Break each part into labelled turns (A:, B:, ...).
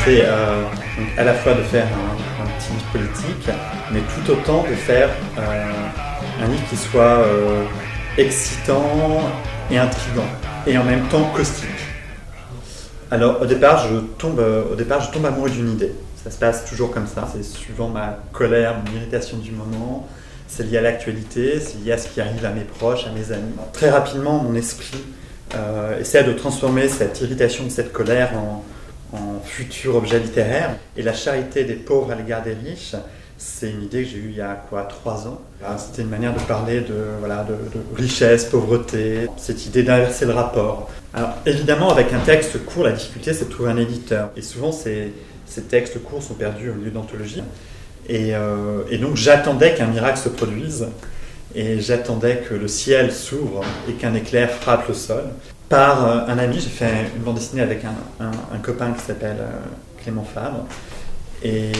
A: c'était donc à la fois de faire un petit livre politique, mais tout autant de faire un livre qui soit excitant et intriguant, et en même temps caustique. Alors au départ, je tombe amoureux d'une idée. Ça se passe toujours comme ça. C'est suivant ma colère, mon irritation du moment. C'est lié à l'actualité, c'est lié à ce qui arrive à mes proches, à mes amis. Très rapidement, mon esprit essaie de transformer cette irritation, cette colère en futur objet littéraire. Et la charité des pauvres à l'égard des riches, c'est une idée que j'ai eue il y a 3 ans. C'était une manière de parler de richesse, pauvreté, cette idée d'inverser le rapport. Alors évidemment, avec un texte court, la difficulté c'est de trouver un éditeur. Et souvent, ces textes courts sont perdus au milieu d'anthologies. Et donc j'attendais qu'un miracle se produise. Et j'attendais que le ciel s'ouvre et qu'un éclair frappe le sol. Par un ami, j'ai fait une bande dessinée avec un copain qui s'appelle Clément Fabre. Et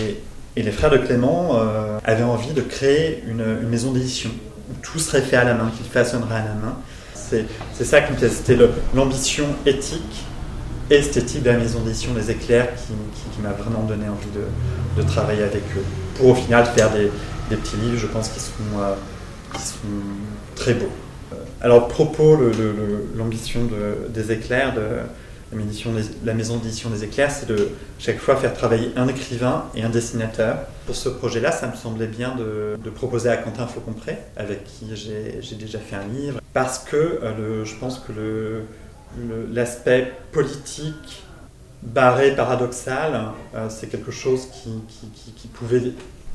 A: les frères de Clément avaient envie de créer une maison d'édition où tout serait fait à la main, qu'il façonnerait à la main. C'est ça qui me plaisait, c'était l'ambition éthique et esthétique de la maison d'édition des Éclairs qui m'a vraiment donné envie de travailler avec eux. Pour au final faire des petits livres, je pense, qui sont très beaux. Alors, propos, l'ambition des Éclairs, de la maison d'édition des Éclairs, c'est de chaque fois faire travailler un écrivain et un dessinateur. Pour ce projet-là, ça me semblait bien de proposer à Quentin Faucompré, avec qui j'ai déjà fait un livre, parce que je pense que l'aspect politique, barré, paradoxal, c'est quelque chose qui pouvait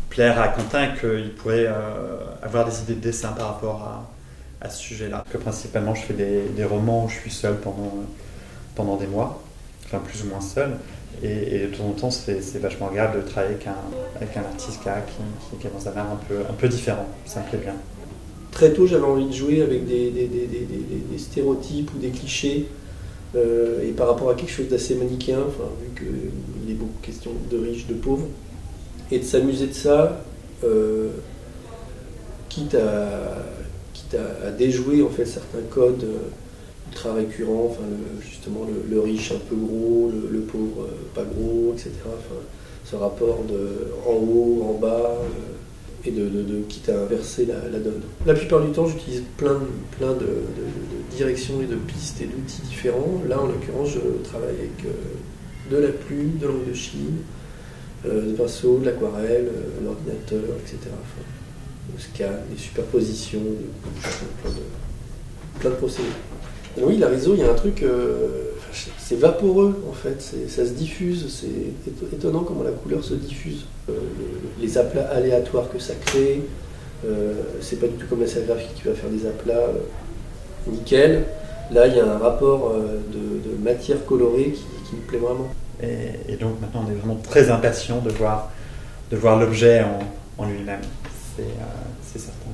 A: plaire à Quentin et qu'il pourrait avoir des idées de dessin par rapport à ce sujet-là. Que principalement, je fais des romans où je suis seul pendant des mois, enfin plus ou moins seul, et de temps en temps, c'est vachement agréable de travailler avec un artiste qui est dans un art un peu différent. Ça me plaît bien.
B: Très tôt, j'avais envie de jouer avec des stéréotypes ou des clichés, et par rapport à quelque chose d'assez manichéen, vu qu'il est beaucoup question de riches, de pauvres, et de s'amuser de ça, quitte à déjouer en fait certains codes ultra récurrents, justement le riche un peu gros, le pauvre pas gros, etc. Ce rapport de en haut, en bas, et de quitte à inverser la donne. La plupart du temps, j'utilise plein de directions et de pistes et d'outils différents. Là, en l'occurrence, je travaille avec de la plume, de l'encre de Chine, de pinceau, de l'aquarelle, l'ordinateur, etc. Le scan, les superpositions, plein de procédés. Et oui, l'arizo, il y a un truc, c'est vaporeux en fait, ça se diffuse, c'est étonnant comment la couleur se diffuse. Les aplats aléatoires que ça crée, c'est pas du tout comme la sérigraphie qui va faire des aplats nickel. Là, il y a un rapport de matière colorée qui me plaît vraiment.
A: Et donc maintenant, on est vraiment très impatient de voir l'objet en lui-même, c'est certain.